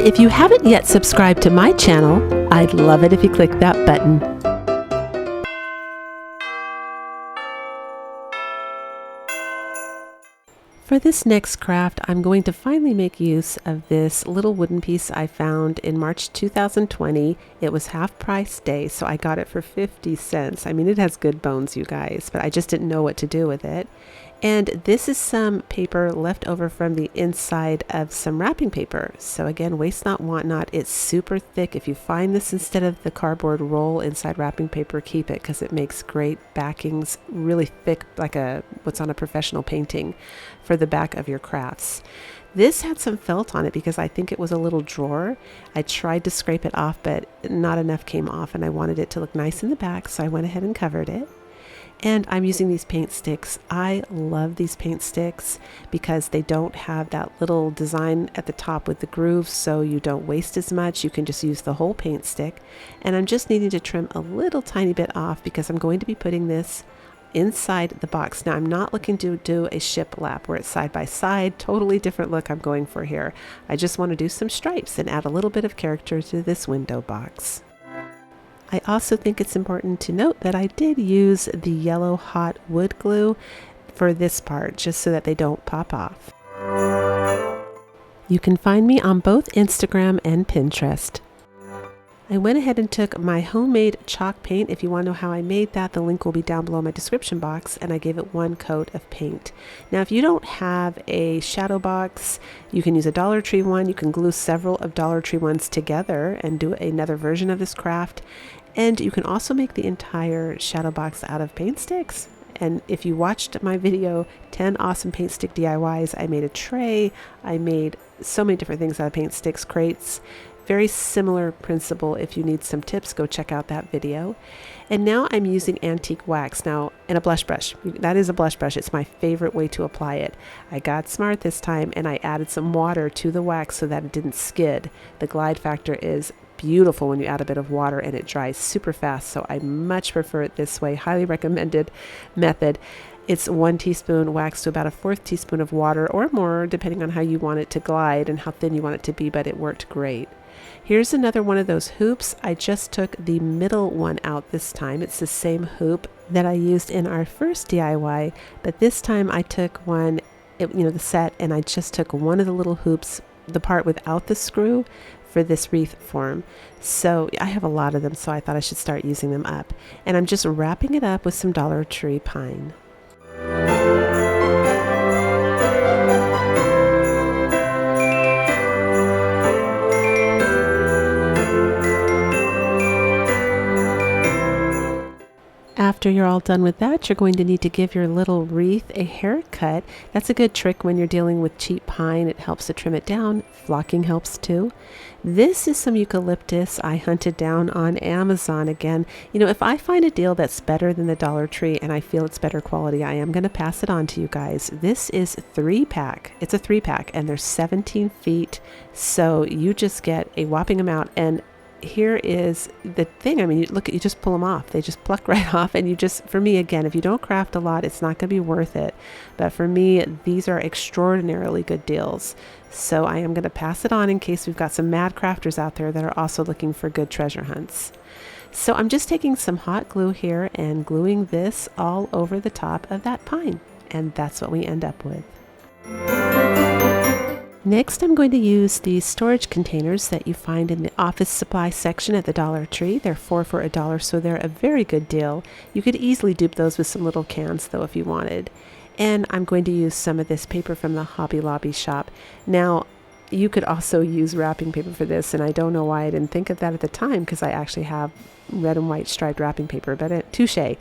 if you haven't yet subscribed to my channel, I'd love it if you click that button. For this next craft, I'm going to finally make use of this little wooden piece I found in March 2020. It was half price day, so I got it for 50 cents. I mean, it has good bones, you guys, but I just didn't know what to do with it. And this is some paper left over from the inside of some wrapping paper. So again, waste not, want not. It's super thick. If you find this instead of the cardboard roll inside wrapping paper, keep it because it makes great backings, really thick, like what's on a professional painting for the back of your crafts. This had some felt on it because I think it was a little drawer. I tried to scrape it off, but not enough came off, and I wanted it to look nice in the back, so I went ahead and covered it. And I'm using these paint sticks. I love these paint sticks because they don't have that little design at the top with the grooves, so you don't waste as much. You can just use the whole paint stick. And I'm just needing to trim a little tiny bit off because I'm going to be putting this inside the box. Now, I'm not looking to do a shiplap where it's side by side, totally different look I'm going for here. I just want to do some stripes and add a little bit of character to this window box. I also think it's important to note that I did use the yellow hot wood glue for this part, just so that they don't pop off. You can find me on both Instagram and Pinterest. I went ahead and took my homemade chalk paint. If you want to know how I made that, the link will be down below in my description box, and I gave it one coat of paint. Now, if you don't have a shadow box, you can use a Dollar Tree one. You can glue several of Dollar Tree ones together and do another version of this craft. And you can also make the entire shadow box out of paint sticks. And if you watched my video, 10 awesome paint stick DIYs, I made a tray. I made so many different things out of paint sticks, crates. Very similar principle. If you need some tips, go check out that video. And now I'm using antique wax now in a blush brush. That is a blush brush. It's my favorite way to apply it. I got smart this time and I added some water to the wax so that it didn't skid. The glide factor is beautiful when you add a bit of water and it dries super fast. So I much prefer it this way. Highly recommended method. It's 1 teaspoon wax to about a 1/4 teaspoon of water or more, depending on how you want it to glide and how thin you want it to be, but it worked great. Here's another one of those hoops. I just took the middle one out this time. It's the same hoop that I used in our first DIY, but this time I took one, the set, and I just took one of the little hoops, the part without the screw, for this wreath form. So I have a lot of them, so I thought I should start using them up. And I'm just wrapping it up with some Dollar Tree pine. After you're all done with that, you're going to need to give your little wreath a haircut. That's a good trick when you're dealing with cheap pine. It helps to trim it down. Flocking helps too. This is some eucalyptus I hunted down on Amazon again. If I find a deal that's better than the Dollar Tree and I feel it's better quality, I am going to pass it on to you guys. This is 3-pack. It's a 3-pack and they're 17 feet. So you just get a whopping amount. And here is the thing. I mean, you just pull them off. They just pluck right off. And for me, again, if you don't craft a lot, it's not going to be worth it. But for me, these are extraordinarily good deals. So I am going to pass it on in case we've got some mad crafters out there that are also looking for good treasure hunts. So I'm just taking some hot glue here and gluing this all over the top of that pine. And that's what we end up with. Next, I'm going to use these storage containers that you find in the office supply section at the Dollar Tree. They're 4 for $1, so they're a very good deal. You could easily dupe those with some little cans, though, if you wanted. And I'm going to use some of this paper from the Hobby Lobby shop. Now, you could also use wrapping paper for this, and I don't know why I didn't think of that at the time, because I actually have red and white striped wrapping paper, but touche.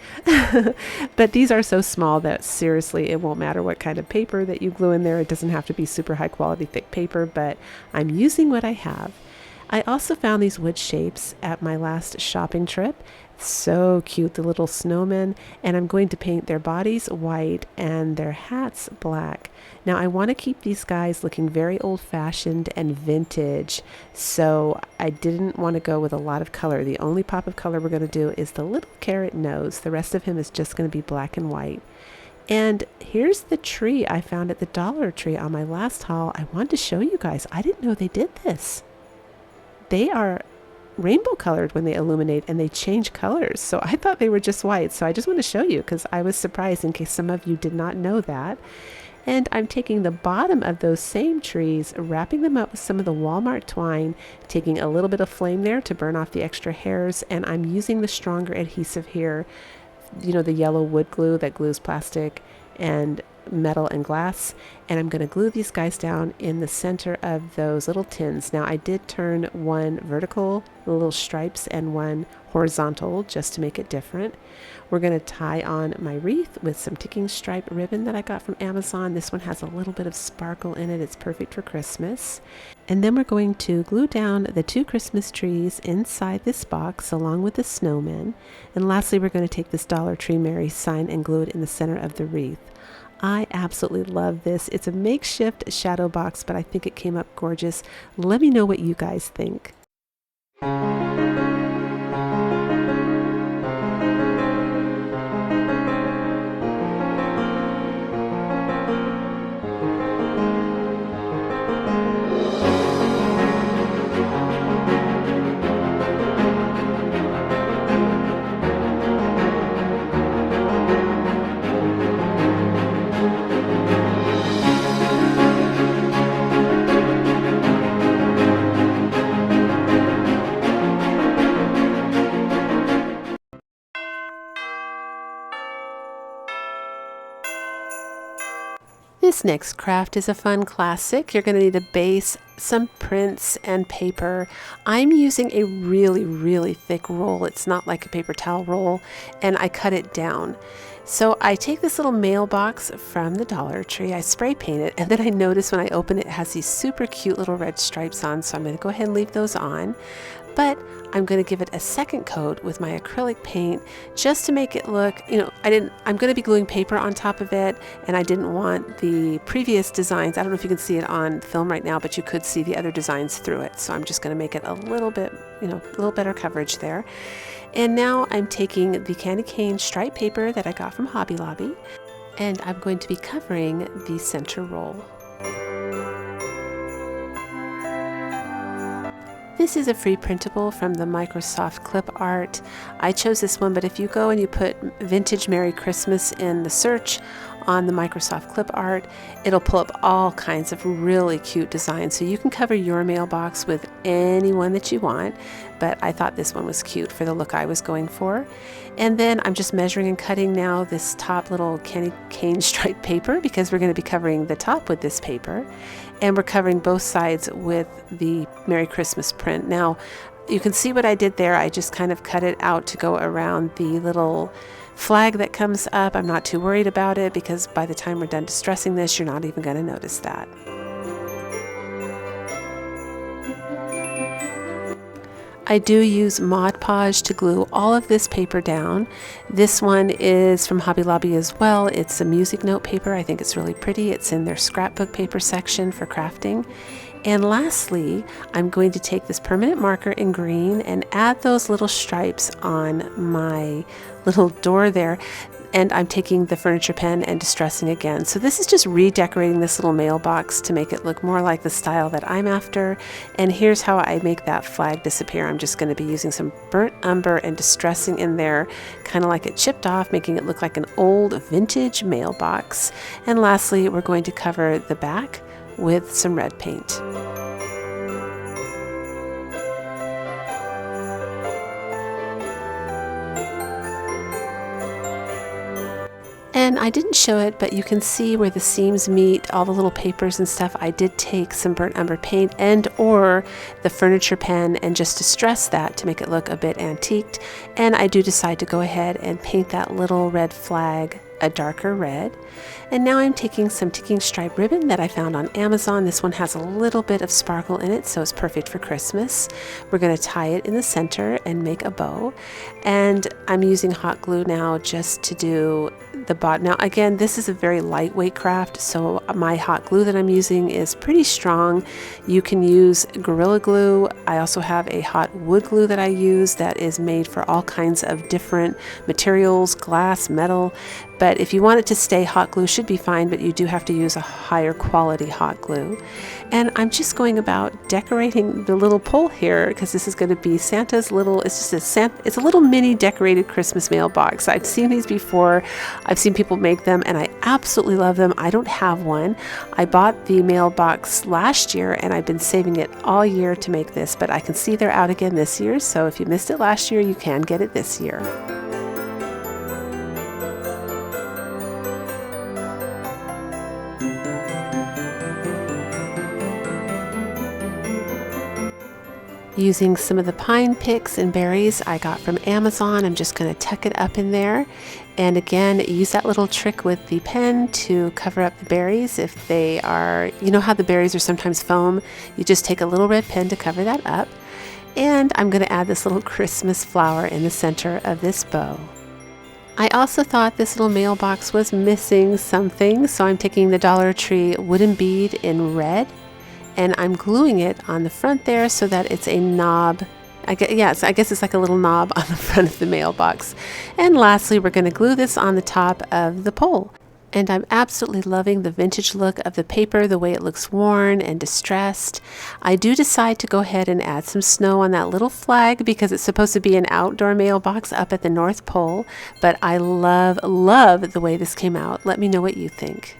But these are so small that seriously, it won't matter what kind of paper that you glue in there. It doesn't have to be super high quality thick paper, but I'm using what I have. I also found these wood shapes at my last shopping trip. So cute, the little snowmen, and I'm going to paint their bodies white and their hats black. Now I want to keep these guys looking very old-fashioned and vintage, so I didn't want to go with a lot of color. The only pop of color we're going to do is the little carrot nose. The rest of him is just going to be black and white. And here's the tree I found at the Dollar Tree on my last haul. I wanted to show you guys. I didn't know they did this. they are rainbow colored when they illuminate, and they change colors. So I thought they were just white. So I just want to show you because I was surprised in case some of you did not know that. And I'm taking the bottom of those same trees, wrapping them up with some of the Walmart twine, taking a little bit of flame there to burn off the extra hairs, and I'm using the stronger adhesive here, you know, the yellow wood glue that glues plastic and metal and glass, and I'm going to glue these guys down in the center of those little tins. Now I did turn one vertical, the little stripes, and one horizontal just to make it different. We're going to tie on my wreath with some ticking stripe ribbon that I got from Amazon. This one has a little bit of sparkle in it. It's perfect for Christmas. And then we're going to glue down the 2 Christmas trees inside this box along with the snowmen. And lastly, we're going to take this Dollar Tree Mary sign and glue it in the center of the wreath. I absolutely love this. It's a makeshift shadow box, but I think it came up gorgeous. Let me know what you guys think. This next craft is a fun classic. You're going to need a base, some prints, and paper. I'm using a really thick roll. It's not like a paper towel roll, and I cut it down. So I take this little mailbox from the Dollar Tree, I spray paint it, and then I notice when I open it, it has these super cute little red stripes on, so I'm going to go ahead and leave those on. But I'm going to give it a second coat with my acrylic paint just to make it look, you know, I'm going to be gluing paper on top of it, and I didn't want the previous designs. I don't know if you can see it on film right now, but you could see the other designs through it. So I'm just going to make it a little bit, you know, a little better coverage there. And now I'm taking the candy cane stripe paper that I got from Hobby Lobby, and I'm going to be covering the center roll. This is a free printable from the Microsoft Clip Art. I chose this one, but if you go and you put Vintage Merry Christmas in the search on the Microsoft Clip Art, it'll pull up all kinds of really cute designs. So you can cover your mailbox with any one that you want, but I thought this one was cute for the look I was going for. And then I'm just measuring and cutting now this top little candy cane stripe paper because we're going to be covering the top with this paper. And we're covering both sides with the Merry Christmas print. Now, you can see what I did there. I just kind of cut it out to go around the little flag that comes up. I'm not too worried about it because by the time we're done distressing this, you're not even going to notice that. I do use Mod Podge to glue all of this paper down. This one is from Hobby Lobby as well. It's a music note paper. I think it's really pretty. It's in their scrapbook paper section for crafting. And lastly, I'm going to take this permanent marker in green and add those little stripes on my little door there. And I'm taking the furniture pen and distressing again. So this is just redecorating this little mailbox to make it look more like the style that I'm after. And here's how I make that flag disappear. I'm just going to be using some burnt umber and distressing in there, kind of like it chipped off, making it look like an old vintage mailbox. And lastly, we're going to cover the back with some red paint. And I didn't show it, but you can see where the seams meet, all the little papers and stuff. I did take some burnt umber paint and or the furniture pen and just distress that to make it look a bit antiqued. And I do decide to go ahead and paint that little red flag a darker red. And now I'm taking some ticking stripe ribbon that I found on Amazon. This one has a little bit of sparkle in it, so it's perfect for Christmas. We're going to tie it in the center and make a bow. And I'm using hot glue now just to do the bottom. Now again, this is a very lightweight craft, so my hot glue that I'm using is pretty strong. You can use Gorilla Glue. I also have a hot wood glue that I use that is made for all kinds of different materials, glass, metal. But if you want it to stay, hot glue should be fine, but you do have to use a higher quality hot glue. And I'm just going about decorating the little pole here because this is going to be Santa's little, it's a little mini decorated Christmas mailbox. I've seen these before. I've seen people make them and I absolutely love them. I don't have one. I bought the mailbox last year and I've been saving it all year to make this, but I can see they're out again this year. So if you missed it last year, you can get it this year. Using some of the pine picks and berries I got from Amazon, I'm just going to tuck it up in there. And again, use that little trick with the pen to cover up the berries if they are, you know how the berries are sometimes foam? You just take a little red pen to cover that up. And I'm going to add this little Christmas flower in the center of this bow. I also thought this little mailbox was missing something, so I'm taking the Dollar Tree wooden bead in red. And I'm gluing it on the front there so that it's a knob. I guess it's like a little knob on the front of the mailbox. And lastly, we're going to glue this on the top of the pole. And I'm absolutely loving the vintage look of the paper, the way it looks worn and distressed. I do decide to go ahead and add some snow on that little flag because it's supposed to be an outdoor mailbox up at the North Pole. But I love the way this came out. Let me know what you think.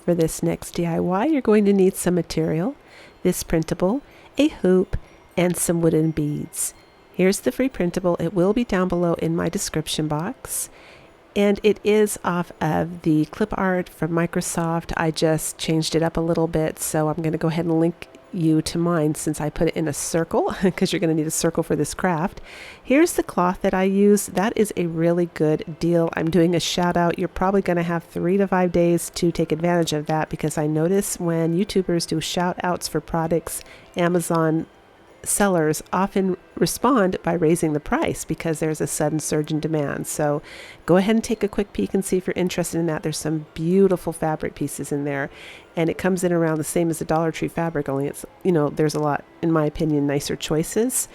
For this next DIY, you're going to need some material, this printable, a hoop, and some wooden beads. Here's the free printable. It will be down below in my description box. And it is off of the clip art from Microsoft. I just changed it up a little bit, so I'm going to go ahead and link you to mine since I put it in a circle because you're going to need a circle for this craft. Here's the cloth that I use. That is a really good deal. I'm doing a shout out. You're probably going to have 3 to 5 days to take advantage of that because I notice when YouTubers do shout outs for products, Amazon sellers often respond by raising the price because there's a sudden surge in demand. So go ahead and take a quick peek and see if you're interested in that. There's some beautiful fabric pieces in there and it comes in around the same as the Dollar Tree fabric, only it's, there's a lot, in my opinion, nicer choices.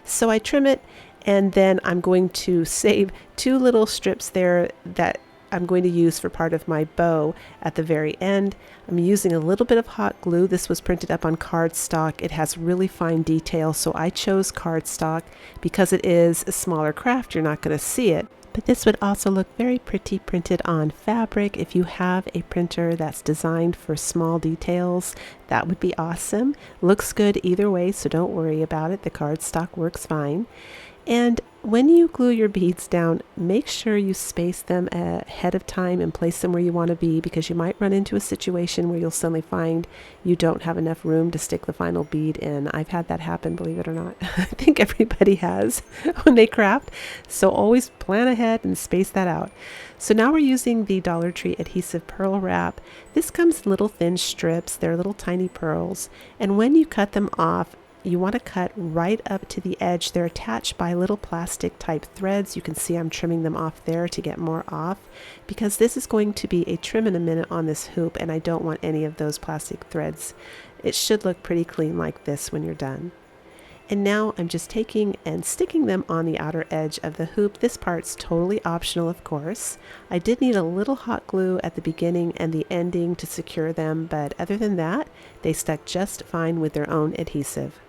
So I trim it and then I'm going to save 2 little strips there that I'm going to use for part of my bow at the very end. I'm using a little bit of hot glue. This was printed up on cardstock. It has really fine detail, so I chose cardstock because it is a smaller craft. You're not going to see it, but this would also look very pretty printed on fabric. If you have a printer that's designed for small details, that would be awesome. Looks good either way, so don't worry about it. The cardstock works fine. And when you glue your beads down, make sure you space them ahead of time and place them where you want to be because you might run into a situation where you'll suddenly find you don't have enough room to stick the final bead in. I've had that happen, believe it or not. I think everybody has when they craft. So always plan ahead and space that out. So now we're using the Dollar Tree adhesive pearl wrap. This comes in little thin strips. They're little tiny pearls. And when you cut them off, you want to cut right up to the edge. They're attached by little plastic type threads. You can see I'm trimming them off there to get more off because this is going to be a trim in a minute on this hoop and I don't want any of those plastic threads. It should look pretty clean like this when you're done. And now I'm just taking and sticking them on the outer edge of the hoop. This part's totally optional, of course. I did need a little hot glue at the beginning and the ending to secure them, but other than that, they stuck just fine with their own adhesive.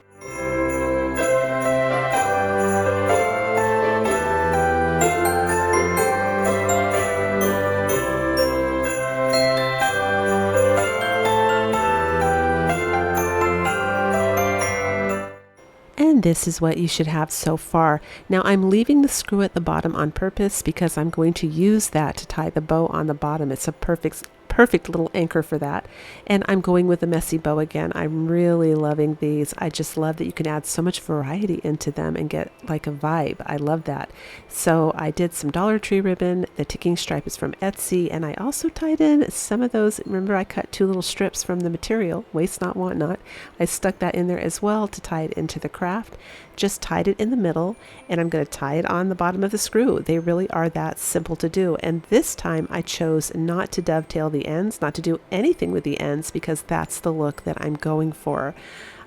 And this is what you should have so far. Now I'm leaving the screw at the bottom on purpose because I'm going to use that to tie the bow on the bottom. It's a perfect perfect little anchor for that. And I'm going with a messy bow again. I'm really loving these. I just love that you can add so much variety into them and get like a vibe. I love that. So I did some Dollar Tree ribbon. The ticking stripe is from Etsy, and I also tied in some of those. Remember, I cut 2 little strips from the material, waste not, want not. I stuck that in there as well to tie it into the craft. Just tied it in the middle, and I'm going to tie it on the bottom of the screw. They really are that simple to do. And this time I chose not to dovetail the ends, not to do anything with the ends, because that's the look that I'm going for.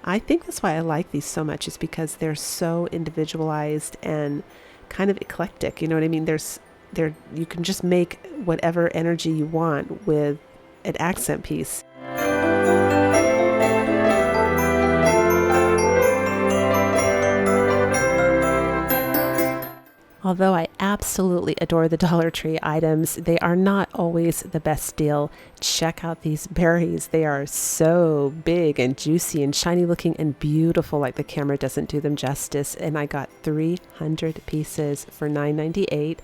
I think that's why I like these so much, is because they're so individualized and kind of eclectic. You know what I mean? You can just make whatever energy you want with an accent piece. Although I absolutely adore the Dollar Tree items, they are not always the best deal. Check out these berries. They are so big and juicy and shiny looking and beautiful, like the camera doesn't do them justice. And I got 300 pieces for $9.98.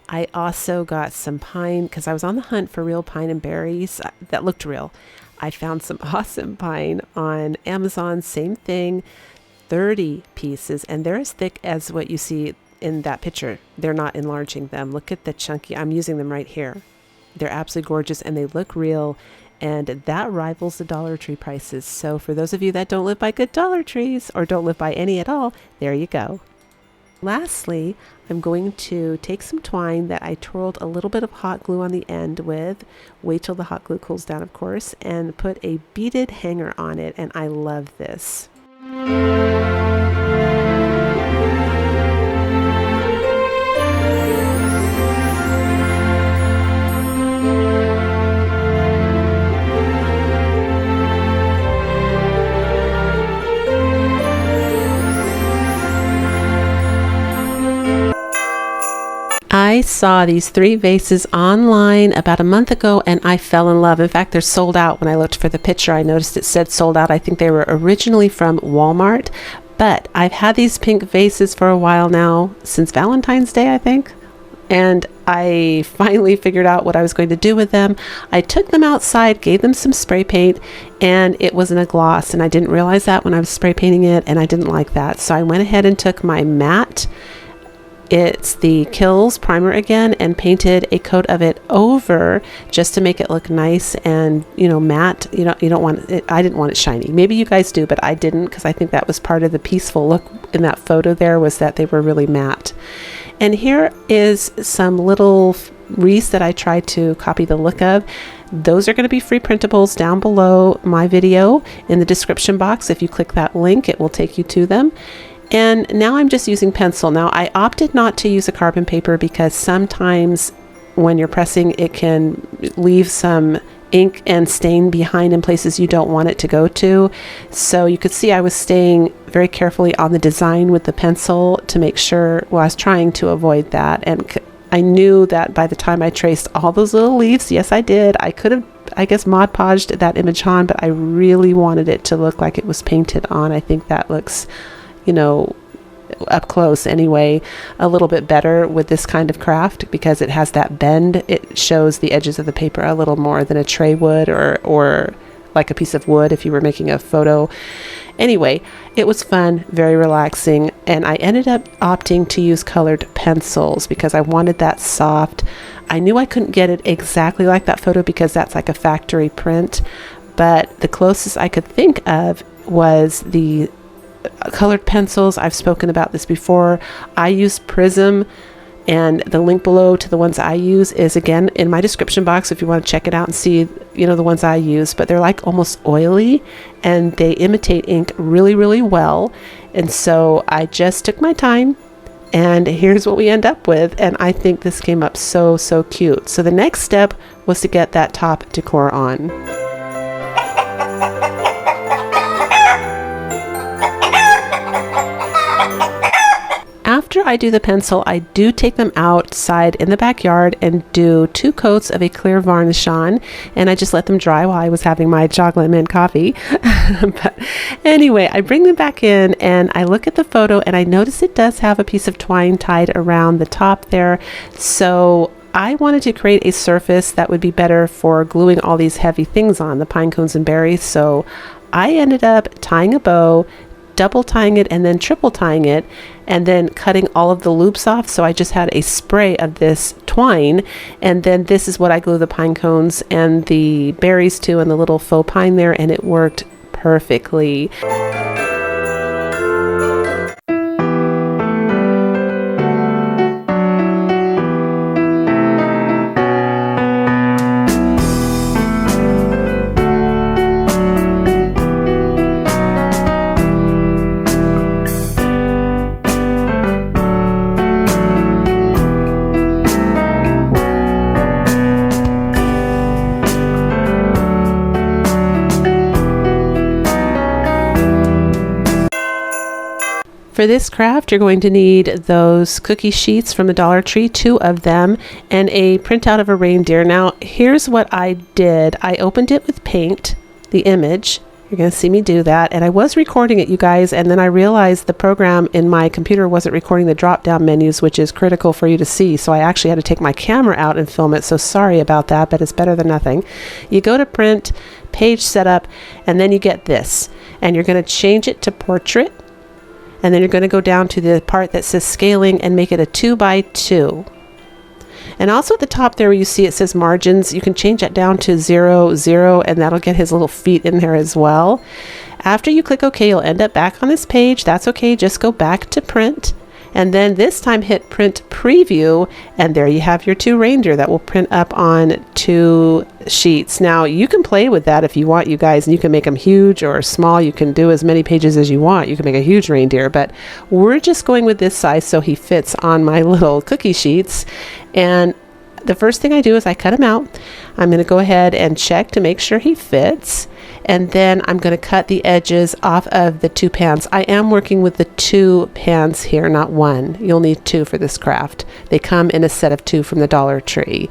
I also got some pine, because I was on the hunt for real pine and berries that looked real. I found some awesome pine on Amazon, same thing, 30 pieces, and they're as thick as what you see in that picture. They're not enlarging them. Look at the chunky, I'm using them right here. They're absolutely gorgeous and they look real, and that rivals the Dollar Tree prices. So for those of you that don't live by good Dollar Trees, or don't live by any at all, there you go. Lastly, I'm going to take some twine that I twirled a little bit of hot glue on the end with, wait till the hot glue cools down of course, and put a beaded hanger on it, and I love this. I saw these 3 vases online about a month ago and I fell in love. In fact, they're sold out. When I looked for the picture, I noticed it said sold out. I think they were originally from Walmart, but I've had these pink vases for a while now, since Valentine's Day, I think. And I finally figured out what I was going to do with them. I took them outside, gave them some spray paint, and it wasn't a gloss. And I didn't realize that when I was spray painting it, and I didn't like that. So I went ahead and took my matte, it's the Kills primer again, and painted a coat of it over just to make it look nice and, you know, matte. You don't want it. I didn't want it shiny. Maybe you guys do, but I didn't, because I think that was part of the peaceful look in that photo there, was that they were really matte. And here is some little wreaths that I tried to copy the look of. Those are going to be free printables down below my video in the description box. If you click that link, it will take you to them. And now I'm just using pencil. Now I opted not to use a carbon paper because sometimes when you're pressing, it can leave some ink and stain behind in places you don't want it to go to. So you could see I was staying very carefully on the design with the pencil to make sure, well, I was trying to avoid that. And I knew that by the time I traced all those little leaves, yes, I did. I could have, I guess, Mod Podged that image on, but I really wanted it to look like it was painted on. I think that looks, you know, up close anyway, a little bit better with this kind of craft because it has that bend. It shows the edges of the paper a little more than a tray would, or like a piece of wood if you were making a photo. Anyway, it was fun, very relaxing, and I ended up opting to use colored pencils because I wanted that soft. I knew I couldn't get it exactly like that photo because that's like a factory print, but the closest I could think of was the colored pencils. I've spoken about this before. I use Prism, and the link below to the ones I use is again in my description box if you want to check it out and see, you know, the ones I use. But they're like almost oily and they imitate ink really, really well. And so I just took my time, and here's what we end up with. And I think this came up so, so cute. So the next step was to get that top decor on. After I do the pencil, I do take them outside in the backyard and do 2 coats of a clear varnish on, and I just let them dry while I was having my chocolate mint coffee. But anyway, I bring them back in and I look at the photo and I notice it does have a piece of twine tied around the top there. So I wanted to create a surface that would be better for gluing all these heavy things on, the pine cones and berries. So I ended up tying a bow, double tying it, and then triple tying it, and then cutting all of the loops off. So I just had a spray of this twine, and then this is what I glue the pine cones and the berries to, and the little faux pine there, and it worked perfectly. For this craft, you're going to need those cookie sheets from the Dollar Tree, 2 of them, and a printout of a reindeer. Now, here's what I did. I opened it with paint, the image. You're going to see me do that. And I was recording it, you guys, and then I realized the program in my computer wasn't recording the drop-down menus, which is critical for you to see. So I actually had to take my camera out and film it. So sorry about that, but it's better than nothing. You go to print, page setup, and then you get this. And you're going to change it to portrait. And then you're going to go down to the part that says scaling and make it a 2x2. And also at the top there where you see it says margins, you can change that down to 0, 0, and that'll get his little feet in there as well. After you click OK, you'll end up back on this page. That's okay, just go back to print. And then this time hit print preview, and there you have your 2 reindeer that will print up on 2 sheets. Now you can play with that if you want, you guys, and you can make them huge or small. You can do as many pages as you want. You can make a huge reindeer, but we're just going with this size so he fits on my little cookie sheets. And the first thing I do is I cut him out. I'm going to go ahead and check to make sure he fits. And then I'm going to cut the edges off of the 2 pans. I am working with the 2 pans here, not 1. You'll need 2 for this craft. They come in a set of 2 from the Dollar Tree.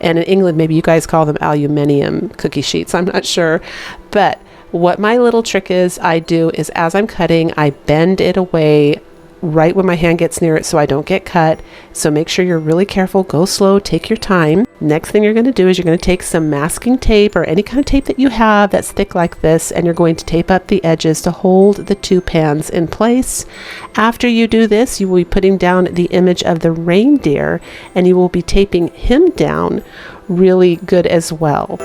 And in England, maybe you guys call them aluminium cookie sheets. I'm not sure. But what my little trick is, I do is as I'm cutting, I bend it away right when my hand gets near it so I don't get cut. So make sure you're really careful, go slow, take your time. Next thing you're going to do is you're going to take some masking tape or any kind of tape that you have that's thick like this, and you're going to tape up the edges to hold the 2 pans in place. After you do this, you will be putting down the image of the reindeer, and you will be taping him down really good as well.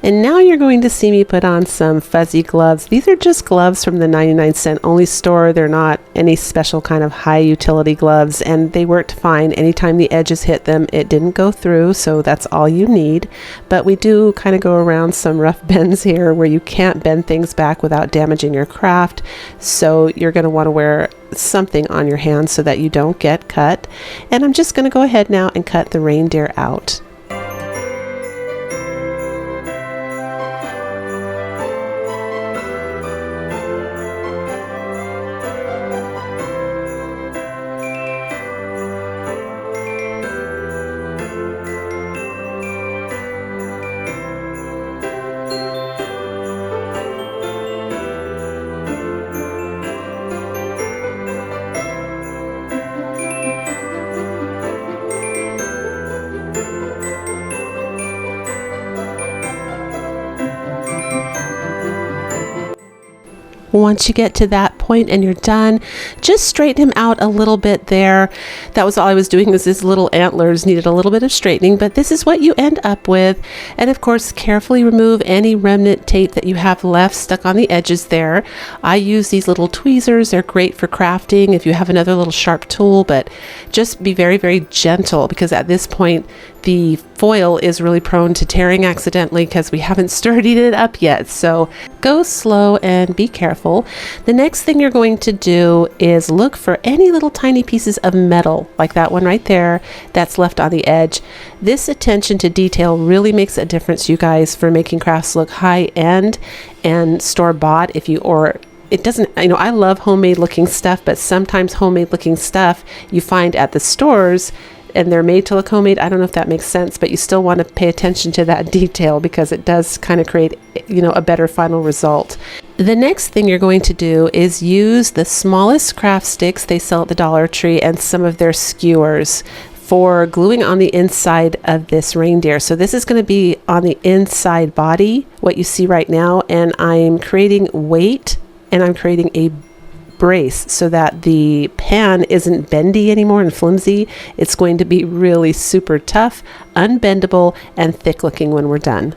And now you're going to see me put on some fuzzy gloves. These are just gloves from the 99-cent only store. They're not any special kind of high utility gloves, and they worked fine. Anytime the edges hit them, it didn't go through, so that's all you need. But we do kind of go around some rough bends here where you can't bend things back without damaging your craft. So you're going to want to wear something on your hands so that you don't get cut. And I'm just going to go ahead now and cut the reindeer out. Once you get to that point and you're done, just straighten him out a little bit there. That was all I was doing, is his little antlers needed a little bit of straightening, but this is what you end up with. And of course, carefully remove any remnant tape that you have left stuck on the edges there. I use these little tweezers. They're great for crafting if you have another little sharp tool, but just be very, very gentle, because at this point, the foil is really prone to tearing accidentally because we haven't sturdied it up yet. So go slow and be careful. The next thing you're going to do is look for any little tiny pieces of metal, like that one right there, that's left on the edge. This attention to detail really makes a difference, you guys, for making crafts look high end and store-bought. If you or it doesn't, I love homemade looking stuff, but sometimes homemade looking stuff you find at the stores and they're made to look homemade. I don't know if that makes sense, but you still want to pay attention to that detail because it does kind of create, a better final result. The next thing you're going to do is use the smallest craft sticks they sell at the Dollar Tree and some of their skewers for gluing on the inside of this reindeer. So this is going to be on the inside body, what you see right now, and I'm creating weight and I'm creating a brace so that the pan isn't bendy anymore and flimsy. It's going to be really super tough, unbendable, and thick looking when we're done.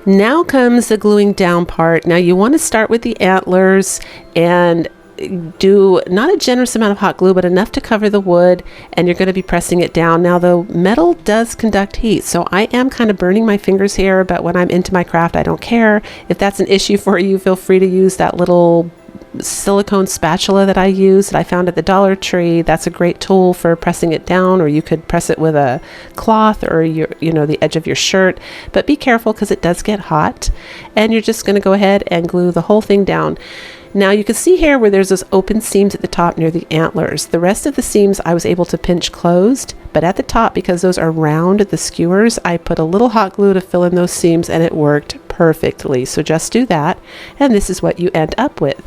Now comes the gluing down part. Now you want to start with the antlers and do not a generous amount of hot glue, but enough to cover the wood, and you're going to be pressing it down. Now the metal does conduct heat, so I am kind of burning my fingers here, but when I'm into my craft, I don't care. If that's an issue for you, feel free to use that little silicone spatula that I use that I found at the Dollar Tree. That's a great tool for pressing it down, or you could press it with a cloth or the edge of your shirt, but be careful because it does get hot. And you're just going to go ahead and glue the whole thing down. Now you can see here where there's those open seams at the top near the antlers. The rest of the seams I was able to pinch closed, but at the top, because those are round, the skewers, I put a little hot glue to fill in those seams and it worked perfectly. So just do that, and this is what you end up with.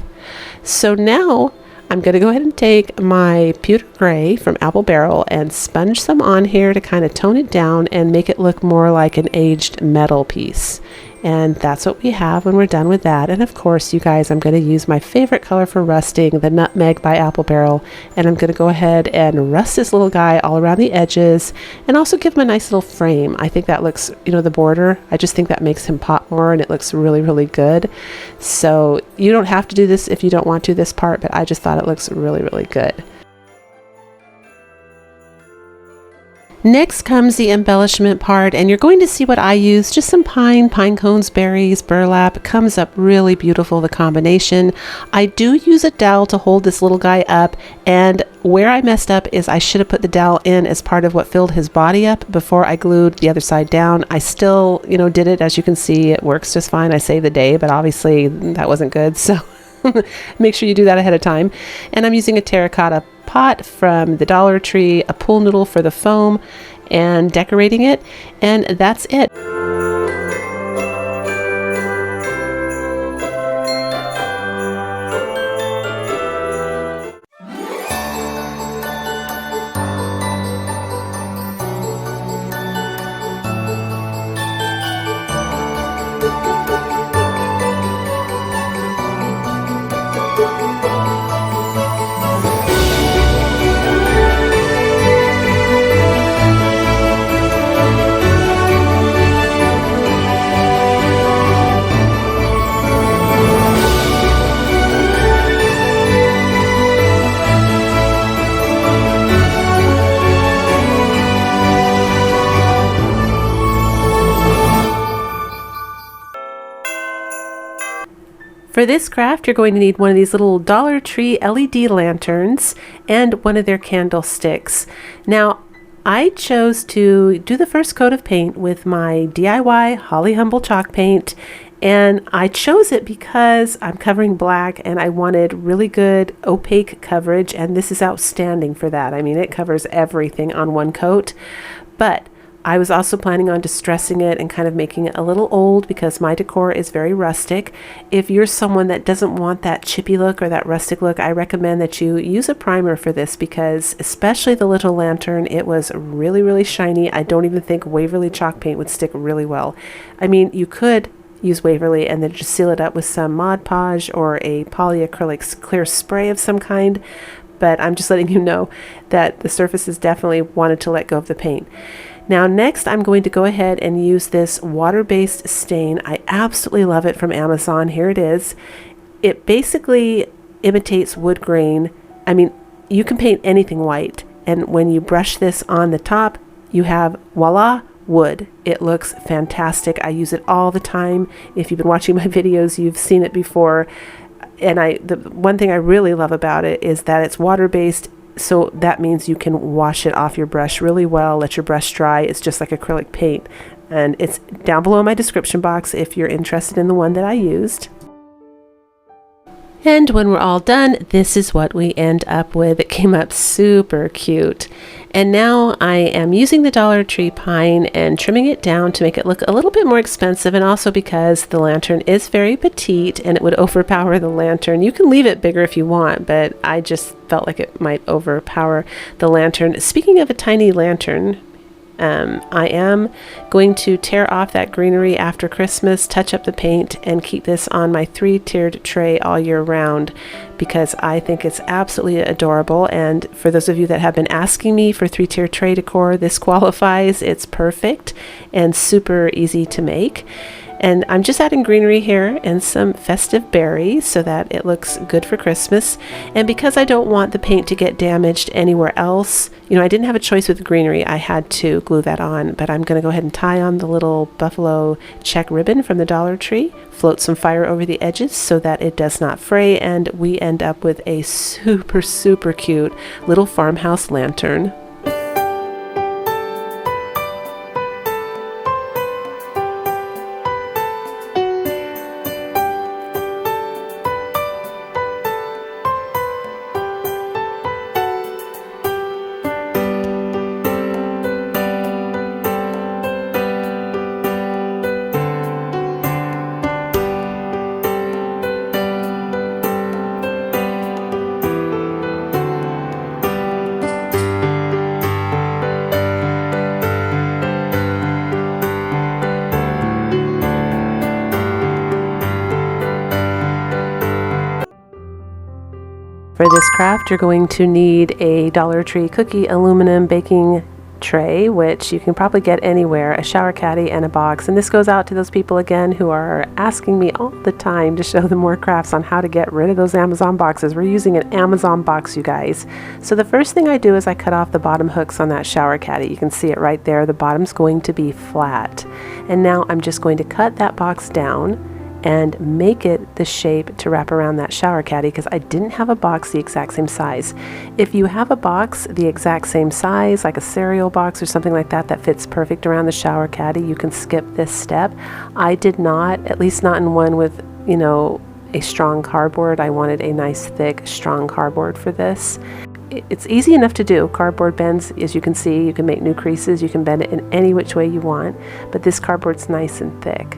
So now I'm going to go ahead and take my pewter gray from Apple Barrel and sponge some on here to kind of tone it down and make it look more like an aged metal piece. And that's what we have when we're done with that. And of course, you guys, I'm going to use my favorite color for rusting, the Nutmeg by Apple Barrel. And I'm going to go ahead and rust this little guy all around the edges and also give him a nice little frame. I think that looks, the border, I just think that makes him pop more and it looks really, really good. So you don't have to do this if you don't want to, this part, but I just thought it looks really, really good. Next comes the embellishment part, and you're going to see what I use, just some pine cones, berries, burlap. It comes up really beautiful, the combination. I do use a dowel to hold this little guy up, and where I messed up is I should have put the dowel in as part of what filled his body up before I glued the other side down. I still, did it. As you can see, it works just fine. I saved the day, but obviously that wasn't good, so make sure you do that ahead of time. And I'm using a terracotta pot from the Dollar Tree, a pool noodle for the foam, and decorating it, and that's it. For this craft, you're going to need one of these little Dollar Tree LED lanterns and one of their candlesticks. Now, I chose to do the first coat of paint with my DIY Holly Humble chalk paint, and I chose it because I'm covering black and I wanted really good opaque coverage, and this is outstanding for that. I mean, it covers everything on one coat, but I was also planning on distressing it and kind of making it a little old because my decor is very rustic. If you're someone that doesn't want that chippy look or that rustic look, I recommend that you use a primer for this because especially the little lantern, it was really, really shiny. I don't even think Waverly chalk paint would stick really well. I mean, you could use Waverly and then just seal it up with some Mod Podge or a polyacrylic clear spray of some kind, but I'm just letting you know that the surfaces definitely wanted to let go of the paint. Now next I'm going to go ahead and use this water-based stain. I absolutely love it, from Amazon. Here it is. It basically imitates wood grain. I mean, you can paint anything white. And when you brush this on the top, you have, voila, wood. It looks fantastic. I use it all the time. If you've been watching my videos, you've seen it before. And the one thing I really love about it is that it's water-based. So that means you can wash it off your brush really well, let your brush dry. It's just like acrylic paint. And it's down below in my description box if you're interested in the one that I used. And when we're all done, this is what we end up with. It came up super cute. And now I am using the Dollar Tree pine and trimming it down to make it look a little bit more expensive, and also because the lantern is very petite and it would overpower the lantern. You can leave it bigger if you want, but I just felt like it might overpower the lantern. Speaking of a tiny lantern, I am going to tear off that greenery after Christmas, touch up the paint, and keep this on my 3-tiered tray all year round because I think it's absolutely adorable. And for those of you that have been asking me for 3-tier tray decor, this qualifies. It's perfect and super easy to make. And I'm just adding greenery here and some festive berries so that it looks good for Christmas. And because I don't want the paint to get damaged anywhere else, you know, I didn't have a choice with the greenery. I had to glue that on, but I'm going to go ahead and tie on the little buffalo check ribbon from the Dollar Tree, float some fire over the edges so that it does not fray, and we end up with a super, super cute little farmhouse lantern. For this craft, you're going to need a Dollar Tree cookie aluminum baking tray, which you can probably get anywhere, a shower caddy, and a box. And this goes out to those people again who are asking me all the time to show them more crafts on how to get rid of those Amazon boxes. We're using an Amazon box, you guys. So the first thing I do is I cut off the bottom hooks on that shower caddy. You can see it right there. The bottom's going to be flat. And now I'm just going to cut that box down and make it the shape to wrap around that shower caddy because I didn't have a box the exact same size. If you have a box the exact same size, like a cereal box or something like that, that fits perfect around the shower caddy, you can skip this step. I did not, at least not in one with, you know, a strong cardboard. I wanted a nice, thick, strong cardboard for this. It's easy enough to do. Cardboard bends, as you can see, you can make new creases, you can bend it in any which way you want, but this cardboard's nice and thick.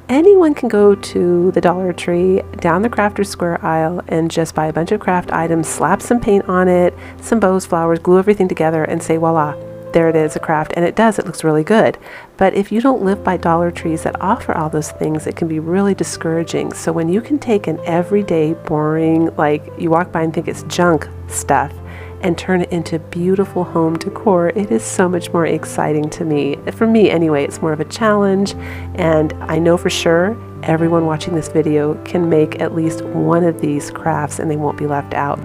Anyone can go to the Dollar Tree down the Crafter's Square aisle and just buy a bunch of craft items, slap some paint on it, some bows, flowers, glue everything together, and say, voila, there it is, a craft. And it does, it looks really good. But if you don't live by Dollar Trees that offer all those things, it can be really discouraging. So when you can take an everyday, boring, like you walk by and think it's junk stuff, and turn it into beautiful home decor, it is so much more exciting to me. For me anyway, it's more of a challenge, and I know for sure everyone watching this video can make at least one of these crafts and they won't be left out.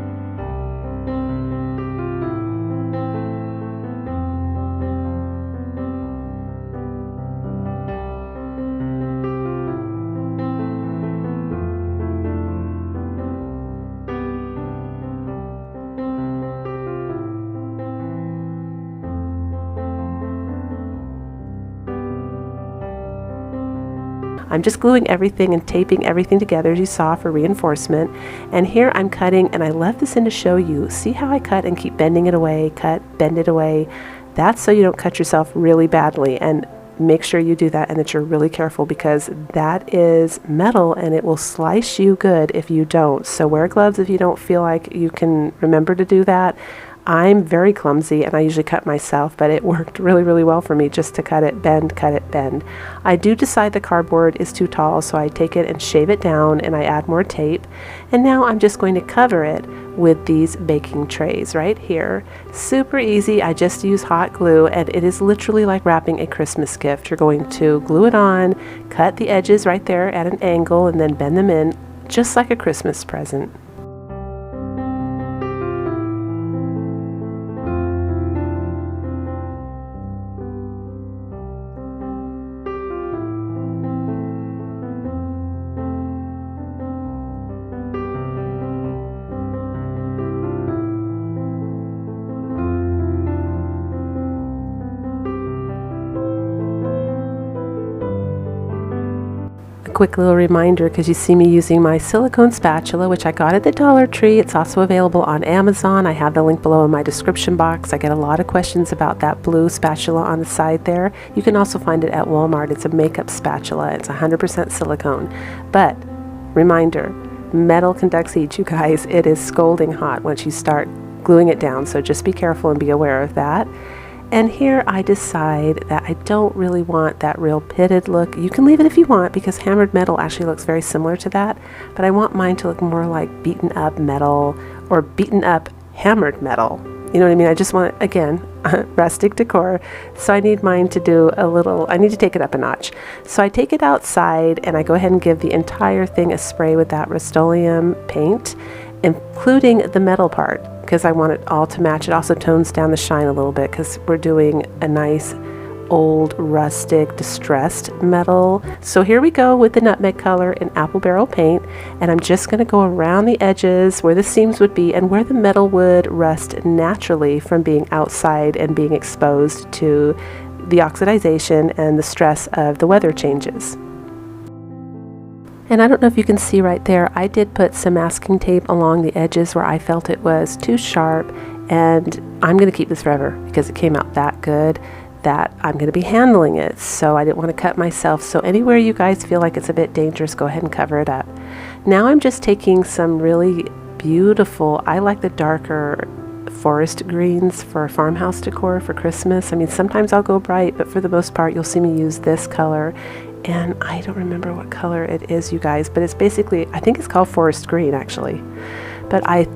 I'm just gluing everything and taping everything together as you saw for reinforcement. And here I'm cutting, and I left this in to show you. See how I cut and keep bending it away, cut, bend it away. That's so you don't cut yourself really badly, and make sure you do that and that you're really careful because that is metal and it will slice you good if you don't. So wear gloves if you don't feel like you can remember to do that. I'm very clumsy and I usually cut myself, but it worked really, really well for me just to cut it, bend. I do decide the cardboard is too tall, so I take it and shave it down and I add more tape. And now I'm just going to cover it with these baking trays right here. Super easy. I just use hot glue and it is literally like wrapping a Christmas gift. You're going to glue it on, cut the edges right there at an angle, and then bend them in just like a Christmas present. Quick little reminder, because you see me using my silicone spatula, which I got at the Dollar Tree. It's also available on Amazon. I have the link below in my description box. I get a lot of questions about that blue spatula on the side there. You can also find it at Walmart. It's a makeup spatula. It's 100% silicone. But reminder, metal conducts heat, you guys. It is scalding hot once you start gluing it down, so just be careful and be aware of that. And here I decide that I don't really want that real pitted look. You can leave it if you want, because hammered metal actually looks very similar to that, but I want mine to look more like beaten up metal or beaten up hammered metal. You know what I mean? I just want, again, rustic decor. So I need mine to do a little, I need to take it up a notch. So I take it outside and I go ahead and give the entire thing a spray with that Rust-Oleum paint, including the metal part, because I want it all to match. It also tones down the shine a little bit because we're doing a nice old rustic distressed metal. So here we go with the nutmeg color and apple barrel paint, and I'm just going to go around the edges where the seams would be and where the metal would rust naturally from being outside and being exposed to the oxidization and the stress of the weather changes. And I don't know if you can see right there, I did put some masking tape along the edges where I felt it was too sharp, and I'm going to keep this forever because it came out that good that I'm going to be handling it. So I didn't want to cut myself. So anywhere you guys feel like it's a bit dangerous, go ahead and cover it up. Now I'm just taking some really beautiful, I like the darker forest greens for farmhouse decor for Christmas. I mean, sometimes I'll go bright, but for the most part, you'll see me use this color. And I don't remember what color it is, you guys, but it's basically, I think it's called forest green actually. But I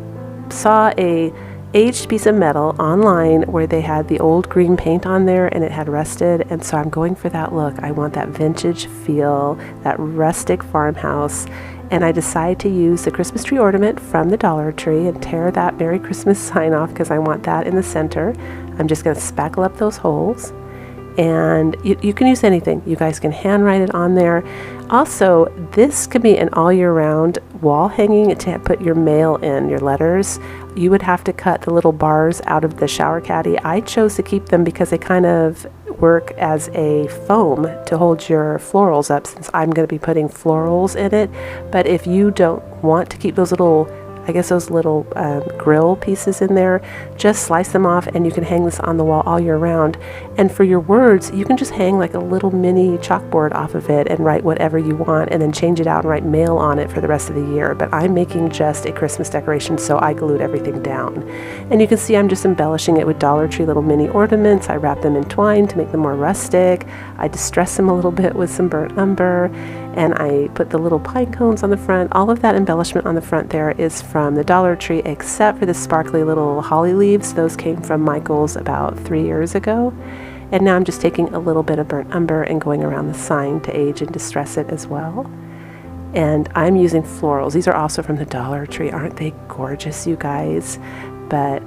saw a aged piece of metal online where they had the old green paint on there and it had rusted, and so I'm going for that look. I want that vintage feel, that rustic farmhouse, and I decided to use the Christmas tree ornament from the Dollar Tree and tear that Merry Christmas sign off because I want that in the center. I'm just going to spackle up those holes. And you can use anything. You guys can handwrite it on there. Also, this could be an all year round wall hanging to put your mail in, your letters. You would have to cut the little bars out of the shower caddy. I chose to keep them because they kind of work as a foam to hold your florals up, since I'm going to be putting florals in it. But if you don't want to keep those little, I guess those little grill pieces in there, just slice them off and you can hang this on the wall all year round. And for your words, you can just hang like a little mini chalkboard off of it and write whatever you want and then change it out and write mail on it for the rest of the year. But I'm making just a Christmas decoration, so I glued everything down. And you can see I'm just embellishing it with Dollar Tree little mini ornaments. I wrap them in twine to make them more rustic. I distress them a little bit with some burnt umber, and I put the little pine cones on the front. All of that embellishment on the front there is from the Dollar Tree, except for the sparkly little holly leaves. Those came from Michael's about 3 years ago. And now I'm just taking a little bit of burnt umber and going around the sign to age and distress it as well. And I'm using florals. These are also from the Dollar Tree. Aren't they gorgeous, you guys? But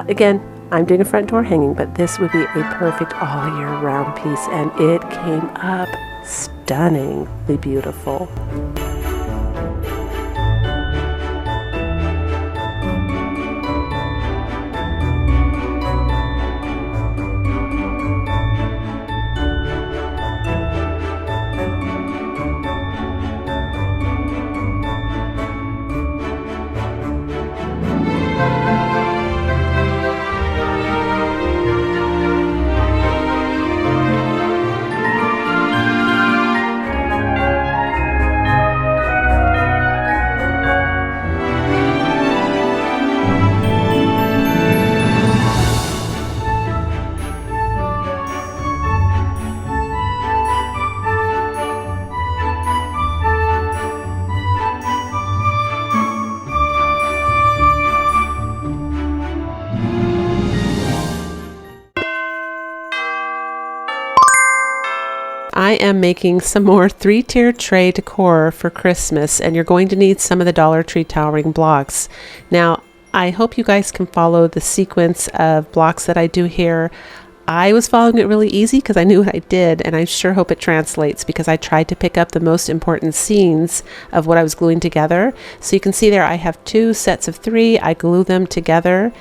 again, I'm doing a front door hanging, but this would be a perfect all year round piece, and it came up stunningly beautiful. am making some more 3-tier tray decor for Christmas, and you're going to need some of the Dollar Tree towering blocks. Now, I hope you guys can follow the sequence of blocks that I do here. I was following it really easy because I knew what I did, and I sure hope it translates because I tried to pick up the most important scenes of what I was gluing together. So you can see there I have 2 sets of 3. I glue them together,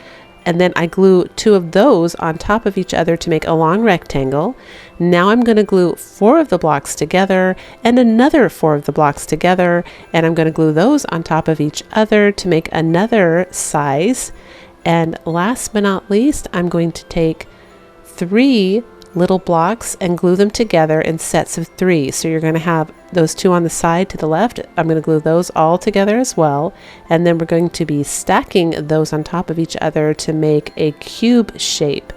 and then I glue 2 of those on top of each other to make a long rectangle. Now I'm going to glue 4 of the blocks together and another 4 of the blocks together, and I'm going to glue those on top of each other to make another size. And last but not least, I'm going to take 3 little blocks and glue them together in sets of 3. So you're going to have those 2 on the side to the left. I'm going to glue those all together as well, and then we're going to be stacking those on top of each other to make a cube shape.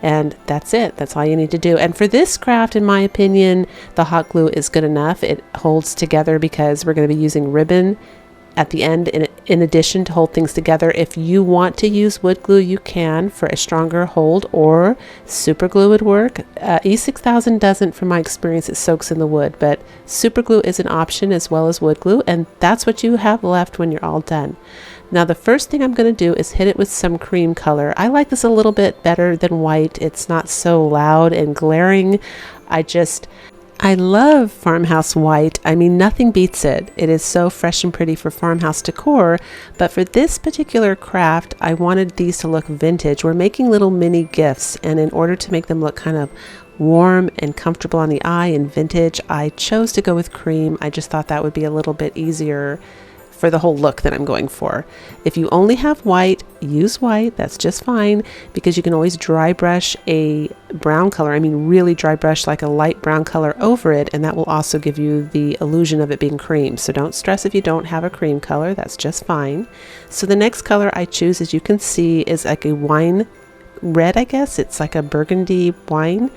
And that's it. That's all you need to do. And for this craft, in my opinion, the hot glue is good enough. It holds together because we're going to be using ribbon at the end in addition to hold things together. If you want to use wood glue, you can for a stronger hold, or super glue would work. E6000 doesn't, from my experience. It soaks in the wood, but super glue is an option as well as wood glue, and that's what you have left when you're all done. Now the first thing I'm going to do is hit it with some cream color. I like this a little bit better than white. It's not so loud and glaring. I love farmhouse white. I mean, nothing beats it. It is so fresh and pretty for farmhouse decor, but for this particular craft, I wanted these to look vintage. We're making little mini gifts, and in order to make them look kind of warm and comfortable on the eye and vintage, I chose to go with cream. I just thought that would be a little bit easier for the whole look that I'm going for. If you only have white, use white. That's just fine, because you can always dry brush a brown color. I mean, really dry brush like a light brown color over it, and that will also give you the illusion of it being cream. So don't stress if you don't have a cream color. That's just fine. So the next color I choose, as you can see, is like a wine red, I guess. It's like a burgundy wine.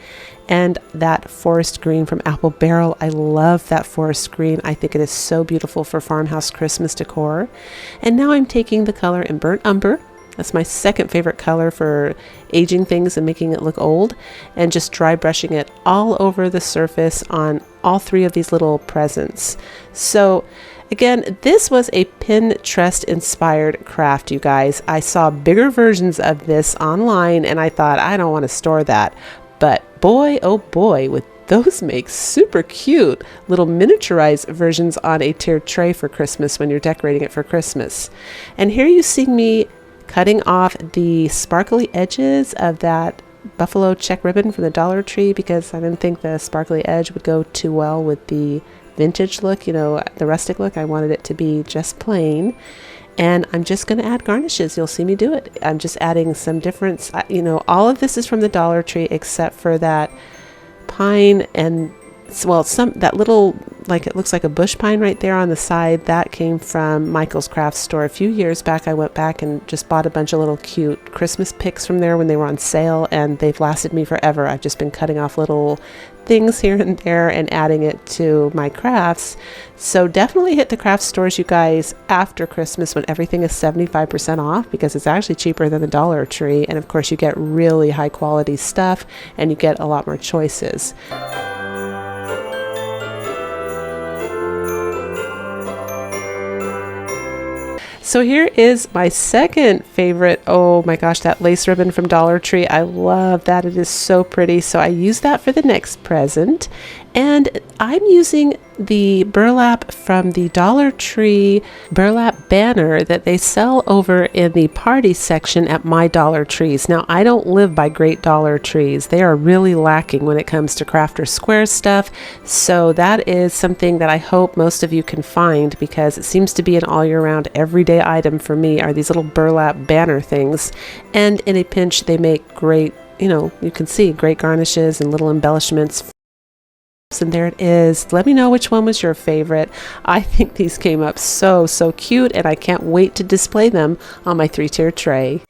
And that forest green from Apple Barrel. I love that forest green. I think it is so beautiful for farmhouse Christmas decor. And now I'm taking the color in burnt umber. That's my second favorite color for aging things and making it look old, and just dry brushing it all over the surface on all 3 of these little presents. So again, this was a Pinterest inspired craft, you guys. I saw bigger versions of this online and I thought, I don't want to store that. But boy, oh boy, would those make super cute little miniaturized versions on a tiered tray for Christmas when you're decorating it for Christmas. And here you see me cutting off the sparkly edges of that buffalo check ribbon from the Dollar Tree, because I didn't think the sparkly edge would go too well with the vintage look, you know, the rustic look. I wanted it to be just plain. And I'm just going to add garnishes. You'll see me do it. I'm just adding some different, you know, all of this is from the Dollar Tree except for that pine and, well, that little, like, it looks like a bush pine right there on the side. That came from Michael's craft store. A few years back, I went back and just bought a bunch of little cute Christmas picks from there when they were on sale, and they've lasted me forever. I've just been cutting off little things here and there and adding it to my crafts. So definitely hit the craft stores, you guys, after Christmas when everything is 75% off, because it's actually cheaper than the Dollar Tree. And of course you get really high quality stuff and you get a lot more choices. So here is my second favorite. Oh my gosh, that lace ribbon from Dollar Tree. I love that. It is so pretty. So I use that for the next present. And I'm using the burlap from the Dollar Tree burlap banner that they sell over in the party section at my Dollar Trees. Now, I don't live by great Dollar Trees. They are really lacking when it comes to craft or square stuff. So that is something that I hope most of you can find, because it seems to be an all year round everyday item for me, are these little burlap banner things. And in a pinch, they make great, you know, you can see great garnishes and little embellishments. And there it is. Let me know which one was your favorite. I think these came up so cute, and I can't wait to display them on my 3-tier tray.